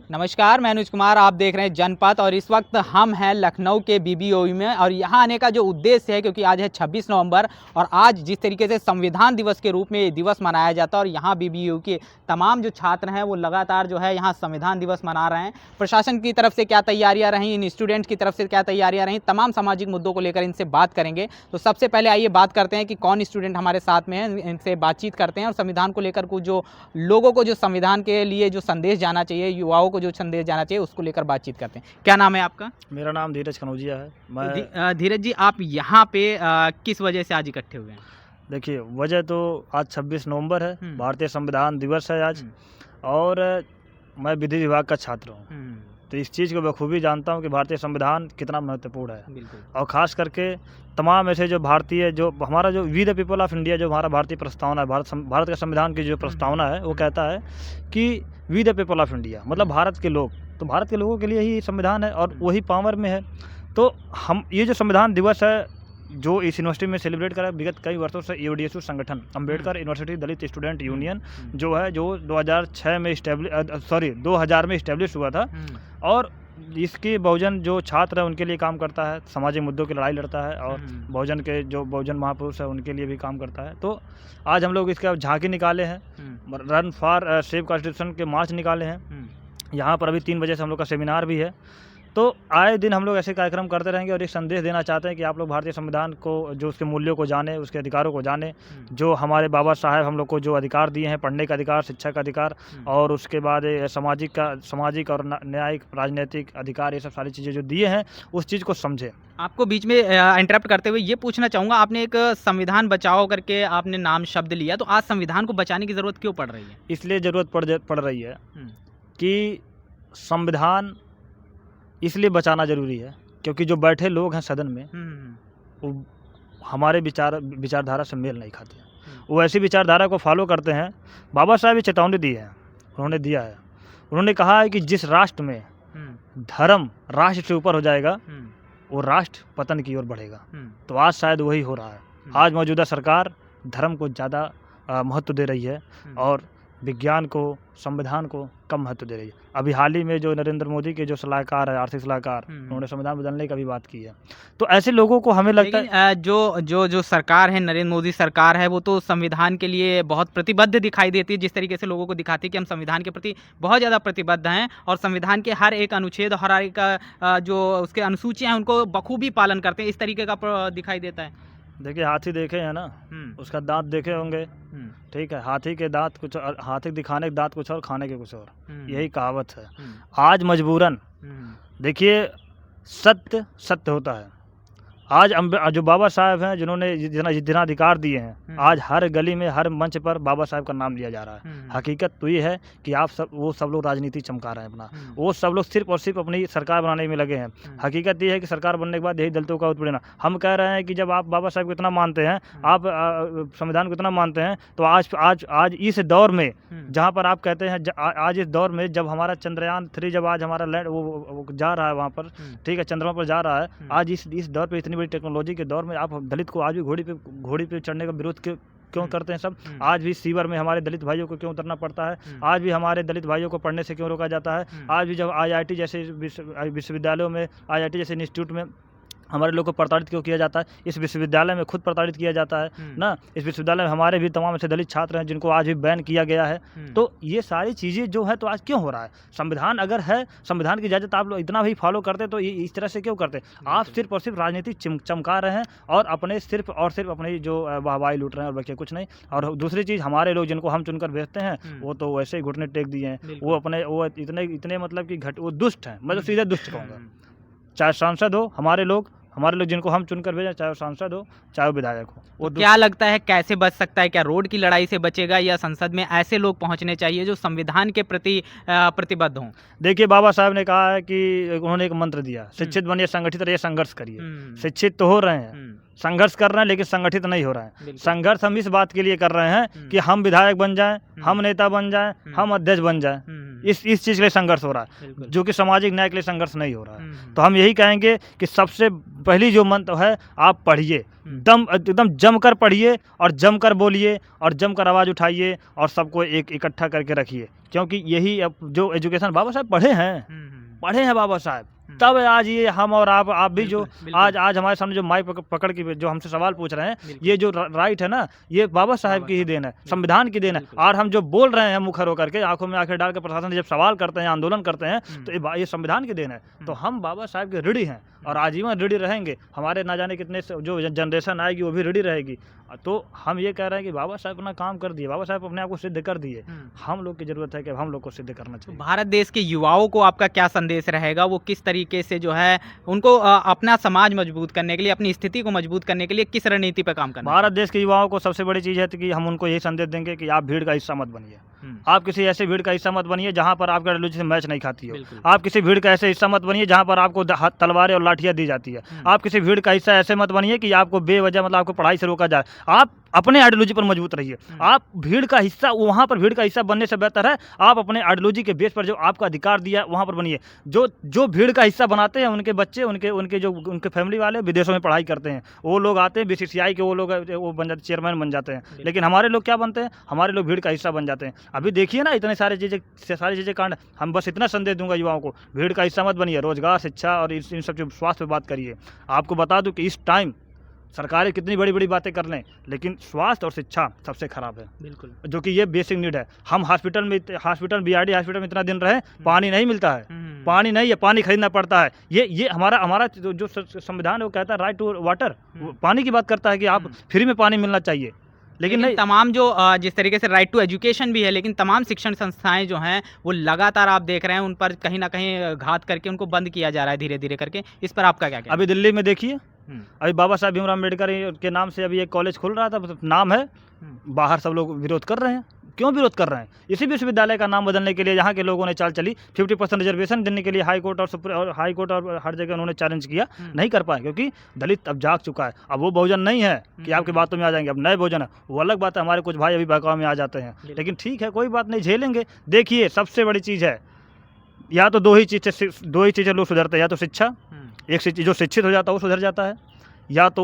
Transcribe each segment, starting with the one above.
नमस्कार, मैं अनुज कुमार। आप देख रहे हैं जनपथ और इस वक्त हम हैं लखनऊ के बीबीओयू में। और यहाँ आने का जो उद्देश्य है, क्योंकि आज है 26 नवंबर और आज जिस तरीके से संविधान दिवस के रूप में ये दिवस मनाया जाता है और यहाँ बीबीओयू के तमाम जो छात्र हैं वो लगातार जो है यहाँ संविधान दिवस मना रहे हैं। प्रशासन की तरफ से क्या तैयारियाँ रहीं, इन स्टूडेंट्स की तरफ से क्या तैयारियाँ रहीं, तमाम सामाजिक मुद्दों को लेकर इनसे बात करेंगे। तो सबसे पहले आइए बात करते हैं कि कौन स्टूडेंट हमारे साथ में है, इनसे बातचीत करते हैं और संविधान को लेकर कुछ जो लोगों को जो संविधान के लिए जो संदेश जाना चाहिए, युवाओं को जो संदेश जाना चाहिए, उसको लेकर बातचीत करते हैं। क्या नाम है आपका? मेरा नाम धीरज कनौजिया है। मैं धीरज जी, आप यहाँ पे किस वजह से आज इकट्ठे हुए हैं? देखिए, वजह तो आज 26 नवंबर है, भारतीय संविधान दिवस है आज। और मैं विधि विभाग का छात्र हूँ, तो इस चीज़ को बखूबी जानता हूँ कि भारतीय संविधान कितना महत्वपूर्ण है। और ख़ास करके तमाम ऐसे जो भारतीय जो हमारा जो we the people of India, जो हमारा भारतीय प्रस्तावना है, भारत का संविधान की जो प्रस्तावना है, वो कहता है कि we the people of India, मतलब भारत के लोग। तो भारत के लोगों के लिए ही संविधान है और वही पावर में है। तो हम ये जो संविधान दिवस है जो इस यूनिवर्सिटी में सेलिब्रेट करा विगत कई वर्षों से, यूडीएसयू संगठन अम्बेडकर यूनिवर्सिटी दलित स्टूडेंट यूनियन जो है, जो 2006 में 2000 में इस्टेब्लिश हुआ था। और इसके बहुजन जो छात्र है उनके लिए काम करता है, सामाजिक मुद्दों की लड़ाई लड़ता है और बहुजन के जो बहुजन महापुरुष है उनके लिए भी काम करता है। तो आज हम लोग इसका झांकी निकाले हैं, रन फॉर सेव कॉन्स्टिट्यूशन के मार्च निकाले हैं। यहाँ पर अभी 3 बजे से हम लोग का सेमिनार भी है। तो आए दिन हम लोग ऐसे कार्यक्रम करते रहेंगे और एक संदेश देना चाहते हैं कि आप लोग भारतीय संविधान को, जो उसके मूल्यों को जाने, उसके अधिकारों को जाने, जो हमारे बाबा साहब हम लोग को जो अधिकार दिए हैं, पढ़ने का अधिकार, शिक्षा का अधिकार, और उसके बाद सामाजिक और न्यायिक राजनीतिक अधिकार, ये सब सारी चीज़ें जो दिए हैं उस चीज़ को समझें। आपको बीच में इंटरप्ट करते हुए ये पूछना चाहूँगा, आपने एक संविधान बचाओ करके आपने नाम शब्द लिया, तो आज संविधान को बचाने की ज़रूरत क्यों पड़ रही है? इसलिए ज़रूरत पड़ रही है कि संविधान इसलिए बचाना ज़रूरी है क्योंकि जो बैठे लोग हैं सदन में, वो हमारे विचारधारा से मेल नहीं खाते हैं। वो ऐसी विचारधारा को फॉलो करते हैं। बाबा साहब ये चेतावनी दी है, उन्होंने दिया है। उन्होंने कहा है कि जिस राष्ट्र में धर्म राष्ट्र से ऊपर हो जाएगा, वो राष्ट्र पतन की ओर बढ़ेगा। तो आज शायद वही हो रहा है। आज मौजूदा सरकार धर्म को ज़्यादा महत्व दे रही है और विज्ञान को, संविधान को कम महत्व दे रही है। अभी हाल ही में जो नरेंद्र मोदी के जो सलाहकार है, आर्थिक सलाहकार, उन्होंने संविधान बदलने का भी बात की है। तो ऐसे लोगों को हमें लगता है जो सरकार है, नरेंद्र मोदी सरकार है, वो तो संविधान के लिए बहुत प्रतिबद्ध दिखाई देती है। जिस तरीके से लोगों को दिखाती है कि हम संविधान के प्रति बहुत ज़्यादा प्रतिबद्ध हैं और संविधान के हर एक अनुच्छेद, हर एक जो उसके अनुसूचियाँ हैं उनको बखूबी पालन करते हैं, इस तरीके का दिखाई देता है। देखिए, हाथी देखे हैं ना, उसका दांत देखे होंगे, ठीक है। हाथी के दांत कुछ और, हाथी दिखाने के दांत कुछ और, खाने के कुछ और, यही कहावत है। आज मजबूरन देखिए, सत्य सत्य होता है। आज जो बाबा साहब हैं, जिन्होंने जितना अधिकार दिए हैं, आज हर गली में, हर मंच पर बाबा साहब का नाम लिया जा रहा है। हकीकत तो ये है कि वो सब लोग राजनीति चमका रहे हैं अपना। वो सब लोग सिर्फ और सिर्फ अपनी सरकार बनाने में लगे हैं। हकीकत ये है कि सरकार बनने के बाद यही दलितों का उत्पीड़न। हम कह रहे हैं कि जब आप बाबा साहब को इतना मानते हैं, आप संविधान को इतना मानते हैं, तो आज इस दौर में, जहाँ पर आप कहते हैं, आज इस दौर में जब हमारा चंद्रयान 3, जब आज हमारा लैंड वो जा रहा है वहाँ पर, ठीक है, चंद्रमा पर जा रहा है, आज इस दौर पर, इतनी बड़ी टेक्नोलॉजी के दौर में, आप दलित को आज भी घोड़ी पे चढ़ने का विरोध क्यों करते हैं सब? आज भी सीवर में हमारे दलित भाइयों को क्यों उतरना पड़ता है? आज भी हमारे दलित भाइयों को पढ़ने से क्यों रोका जाता है? आज भी जब IIT जैसे विश्वविद्यालयों में, IIT जैसे इंस्टीट्यूट में हमारे लोग को प्रताड़ित क्यों किया जाता है? इस विश्वविद्यालय में खुद प्रताड़ित किया जाता है ना। इस विश्वविद्यालय में हमारे भी तमाम ऐसे दलित छात्र हैं जिनको आज भी बैन किया गया है। तो ये सारी चीज़ें जो है, तो आज क्यों हो रहा है? संविधान अगर है, संविधान की इजाज़त आप लोग इतना भी फॉलो करते, तो ये इस तरह से क्यों करते? आप सिर्फ और सिर्फ राजनीति चमका रहे हैं और अपने सिर्फ अपनी जो वाहवाही लूट रहे हैं और बच्चे कुछ नहीं। और दूसरी चीज़, हमारे लोग जिनको हम चुनकर भेजते हैं, वो तो वैसे ही घुटने टेक दिए हैं। वो इतने मतलब कि वो दुष्ट हैं। मैं तो सीधे दुष्ट कहूँगा। चाहे सांसद हो, हमारे लोग जिनको हम चुनकर भेजें, चाहे वो सांसद हो, चाहे वो विधायक हो। वो क्या लगता है कैसे बच सकता है? क्या रोड की लड़ाई से बचेगा, या संसद में ऐसे लोग पहुंचने चाहिए जो संविधान के प्रति प्रतिबद्ध हों? देखिए, बाबा साहब ने कहा है कि उन्होंने एक मंत्र दिया, शिक्षित बनिए, संगठित रहिए, संघर्ष करिए। शिक्षित तो हो रहे हैं, संघर्ष कर रहे हैं लेकिन संगठित नहीं हो रहा है। बिल्कुल। संघर्ष हम इस बात के लिए कर रहे हैं कि हम विधायक बन जाएं, हम नेता बन जाएं, हम अध्यक्ष बन जाएं। इस चीज़ के लिए संघर्ष हो रहा है, बिल्कुल। जो कि सामाजिक न्याय के लिए संघर्ष नहीं हो रहा है। तो हम यही कहेंगे कि सबसे पहली जो मंत्र है, आप पढ़िए, एकदम जमकर पढ़िए और जमकर बोलिए और जमकर आवाज़ उठाइए और सबको एक इकट्ठा करके रखिए, क्योंकि यही अब जो एजुकेशन बाबा साहब पढ़े हैं बाबा साहब, तब आज ये हम और आप भी जो आज हमारे सामने जो माइक पकड़ के जो हमसे सवाल पूछ रहे हैं, ये जो राइट है ना, ये बाबा साहब की ही देन है, संविधान की देन है। और हम जो बोल रहे हैं मुखर होकर के, आंखों में आंखें डाल के प्रशासन से जब सवाल करते हैं, आंदोलन करते हैं, तो ये संविधान की देन है। तो हम बाबा साहब के ऋणी हैं और आजीवन ऋणी रहेंगे। हमारे ना जाने कितने जो जनरेशन आएगी वो भी ऋणी रहेगी। तो हम ये कह रहे हैं कि बाबा साहब अपना काम कर दिए, बाबा साहब अपने आप को सिद्ध कर दिए, हम लोग की जरूरत है कि हम लोग को सिद्ध करना चाहिए। भारत देश के युवाओं को आपका क्या संदेश रहेगा, वो किस तरीके से जो है उनको अपना समाज मजबूत करने के लिए, अपनी स्थिति को मजबूत करने के लिए किस रणनीति पर काम करना? भारत देश के युवाओं को सबसे बड़ी चीज़ है कि हम उनको यही संदेश देंगे कि आप भीड़ का हिस्सा मत बनिए। आप किसी ऐसे भीड़ का हिस्सा मत बनिए जहाँ पर आपका आइडियोलॉजी से मैच नहीं खाती हो। आप किसी भीड़ का ऐसे हिस्सा मत बनिए जहाँ पर आपको तलवारें और लाठियाँ दी जाती है। आप किसी भीड़ का हिस्सा ऐसे मत बनिए कि आपको बेवजह मतलब आपको पढ़ाई से रोका जाए। आप अपने आइडियोलॉजी पर मजबूत रहिए। आप भीड़ का हिस्सा, वहाँ पर भीड़ का हिस्सा बनने से बेहतर है आप अपने आइडियोलॉजी के बेस पर जो आपका अधिकार दिया है वहाँ पर बनिए। जो भीड़ का हिस्सा बनाते हैं उनके बच्चे, उनके फैमिली वाले विदेशों में पढ़ाई करते हैं, वो लोग आते हैं बीसीसीआई के, वो बन जाते, चेयरमैन बन जाते हैं। लेकिन हमारे लोग क्या बनते हैं? हमारे लोग भीड़ का हिस्सा बन जाते हैं। अभी देखिए ना, इतने सारी चीज़ें कांड। हम बस इतना संदेश दूंगा युवाओं को, भीड़ का हिस्सा मत बनिए, रोजगार, शिक्षा और इन सब जो स्वास्थ्य पर बात करिए। आपको बता दूं कि इस टाइम सरकारें कितनी बड़ी बड़ी बातें कर लें, लेकिन स्वास्थ्य और शिक्षा सबसे खराब है। बिल्कुल, जो कि ये बेसिक नीड है। हम हॉस्पिटल बीआरडी हॉस्पिटल में इतना दिन रहे, पानी नहीं मिलता है, पानी नहीं है, पानी खरीदना पड़ता है। ये हमारा जो संविधान है वो कहता है राइट टू वाटर, पानी की बात करता है कि आप फ्री में पानी मिलना चाहिए। लेकिन नहीं, तमाम जो जिस तरीके से राइट टू एजुकेशन भी है, लेकिन तमाम शिक्षण संस्थाएं जो हैं वो लगातार आप देख रहे हैं उन पर कहीं ना कहीं घात करके उनको बंद किया जा रहा है धीरे धीरे करके। इस पर आपका क्या कहना? अभी दिल्ली में देखिए, अभी बाबा साहब भीमराव अम्बेडकर के नाम से अभी एक कॉलेज खुल रहा था, नाम है, बाहर सब लोग विरोध कर रहे हैं। क्यों विरोध कर रहे हैं? इसी विश्वविद्यालय का नाम बदलने के लिए यहाँ के लोगों ने चाल चली, 50% रिजर्वेशन देने के लिए हाई कोर्ट और हर जगह उन्होंने चैलेंज किया, नहीं कर पाए, क्योंकि दलित अब जाग चुका है। अब वो बहुजन नहीं है कि आपकी बातों में आ जाएंगे, अब नए बहुजन है। वो अलग बात है, हमारे कुछ भाई अभी बहकाव में आ जाते हैं, लेकिन ठीक है, कोई बात नहीं, झेलेंगे। देखिए, सबसे बड़ी चीज़ है, या तो दो ही चीज़ें लोग सुधरते हैं, या तो शिक्षा, एक जो शिक्षित हो जाता है वो सुधर जाता है, या तो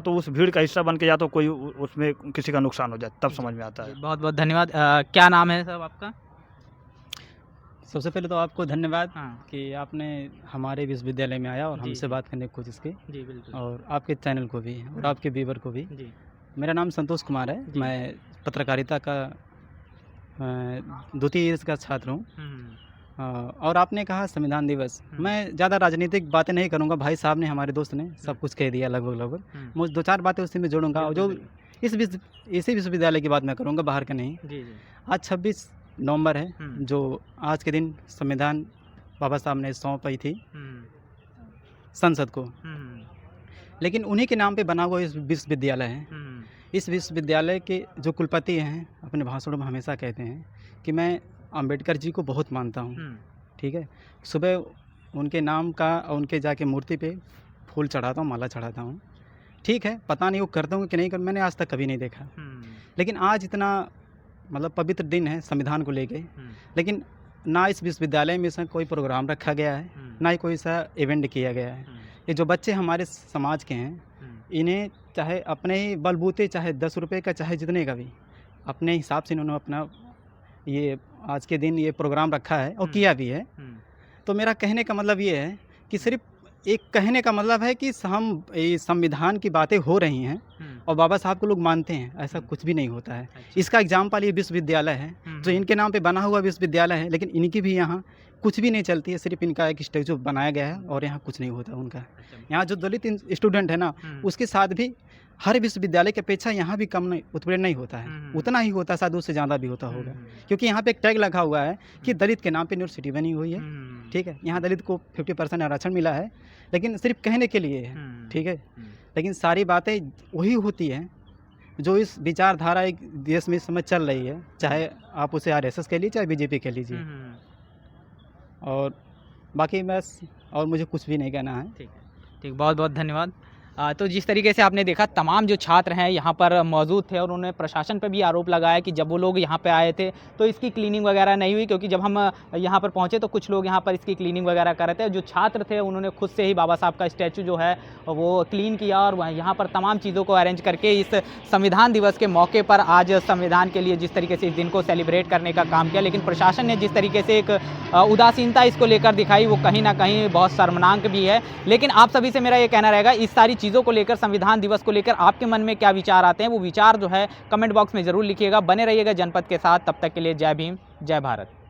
उस भीड़ का हिस्सा बन के या तो कोई उसमें किसी का नुकसान हो जाए, तब समझ में आता है। बहुत बहुत धन्यवाद। क्या नाम है साहब आपका? सबसे पहले तो आपको धन्यवाद कि आपने हमारे विश्वविद्यालय में आया और हमसे बात करने की कोशिश की। जी बिल्कुल। और आपके चैनल को भी और आपके व्यूवर को भी। जी। मेरा नाम संतोष कुमार है, मैं पत्रकारिता का द्वितीय वर्ष का छात्र हूँ। और आपने कहा संविधान दिवस, मैं ज़्यादा राजनीतिक बातें नहीं करूँगा, भाई साहब ने, हमारे दोस्त ने सब कुछ कह दिया लगभग। मुझे 2-4 बातें उससे मैं जोड़ूंगा, और जो इसी विश्वविद्यालय की बात मैं करूँगा, बाहर का नहीं। आज 26 नवंबर है, जो आज के दिन संविधान बाबा साहब ने सौंपी थी संसद को, लेकिन उन्हीं के नाम पे बना हुआ इस विश्वविद्यालय है। इस विश्वविद्यालय के जो कुलपति हैं अपने भाषणों में हमेशा कहते हैं कि मैं अंबेडकर जी को बहुत मानता हूँ। ठीक है, सुबह उनके नाम का और उनके जाके मूर्ति पे फूल चढ़ाता हूँ, माला चढ़ाता हूँ। ठीक है, पता नहीं वो करता हूँ कि नहीं कर, मैंने आज तक कभी नहीं देखा। लेकिन आज इतना मतलब पवित्र दिन है संविधान को लेके, लेकिन ना इस विश्वविद्यालय में से कोई प्रोग्राम रखा गया है, ना ही कोई सा इवेंट किया गया है। ये जो बच्चे हमारे समाज के हैं, इन्हें चाहे अपने ही बलबूते, चाहे 10 रुपये का, चाहे जितने का भी, अपने हिसाब से इन्होंने अपना ये आज के दिन ये प्रोग्राम रखा है और किया भी है। तो मेरा कहने का मतलब ये है कि सिर्फ एक कहने का मतलब है कि हम ये संविधान की बातें हो रही हैं और बाबा साहब को लोग मानते हैं, ऐसा कुछ भी नहीं होता है। इसका एग्जाम्पल ये विश्वविद्यालय है, जो इनके नाम पे बना हुआ विश्वविद्यालय है, लेकिन इनकी भी यहाँ कुछ भी नहीं चलती है, सिर्फ इनका एक स्टैचू बनाया गया है और यहाँ कुछ नहीं होता उनका। यहाँ जो दलित स्टूडेंट है ना, उसके साथ भी हर विश्वविद्यालय की अपेक्षा यहाँ भी कम नहीं, उत्पीड़न नहीं होता है, उतना ही होता है, शायद उससे ज़्यादा भी होता होगा, क्योंकि यहाँ पे एक टैग लगा हुआ है कि दलित के नाम पे यूनिवर्सिटी बनी हुई है। ठीक है, यहाँ दलित को 50% आरक्षण मिला है, लेकिन सिर्फ कहने के लिए है। ठीक है, लेकिन सारी बातें वही होती हैं जो इस विचारधारा एक देश में इस समय चल रही है, चाहे आप उसे RSS कह लीजिए, चाहे BJP कह लीजिए। और बाकी बस और मुझे कुछ भी नहीं कहना है। ठीक, बहुत बहुत धन्यवाद। तो जिस तरीके से आपने देखा तमाम जो छात्र हैं यहाँ पर मौजूद थे और उन्होंने प्रशासन पे भी आरोप लगाया कि जब वो लोग यहाँ पे आए थे तो इसकी क्लीनिंग वगैरह नहीं हुई, क्योंकि जब हम यहाँ पर पहुँचे तो कुछ लोग यहाँ पर इसकी क्लीनिंग वगैरह कर रहे थे। जो छात्र थे उन्होंने खुद से ही बाबा साहब का स्टैचू जो है वो क्लीन किया और यहाँ पर तमाम चीज़ों को अरेंज करके इस संविधान दिवस के मौके पर आज संविधान के लिए जिस तरीके से इस दिन को सेलिब्रेट करने का काम किया, लेकिन प्रशासन ने जिस तरीके से एक उदासीनता इसको लेकर दिखाई वो कहीं ना कहीं बहुत शर्मनाक भी है। लेकिन आप सभी से मेरा ये कहना रहेगा, इस सारी चीज़ों को लेकर, संविधान दिवस को लेकर आपके मन में क्या विचार आते हैं, वो विचार जो है कमेंट बॉक्स में ज़रूर लिखिएगा। बने रहिएगा जनपद के साथ, तब तक के लिए जय भीम, जय भारत।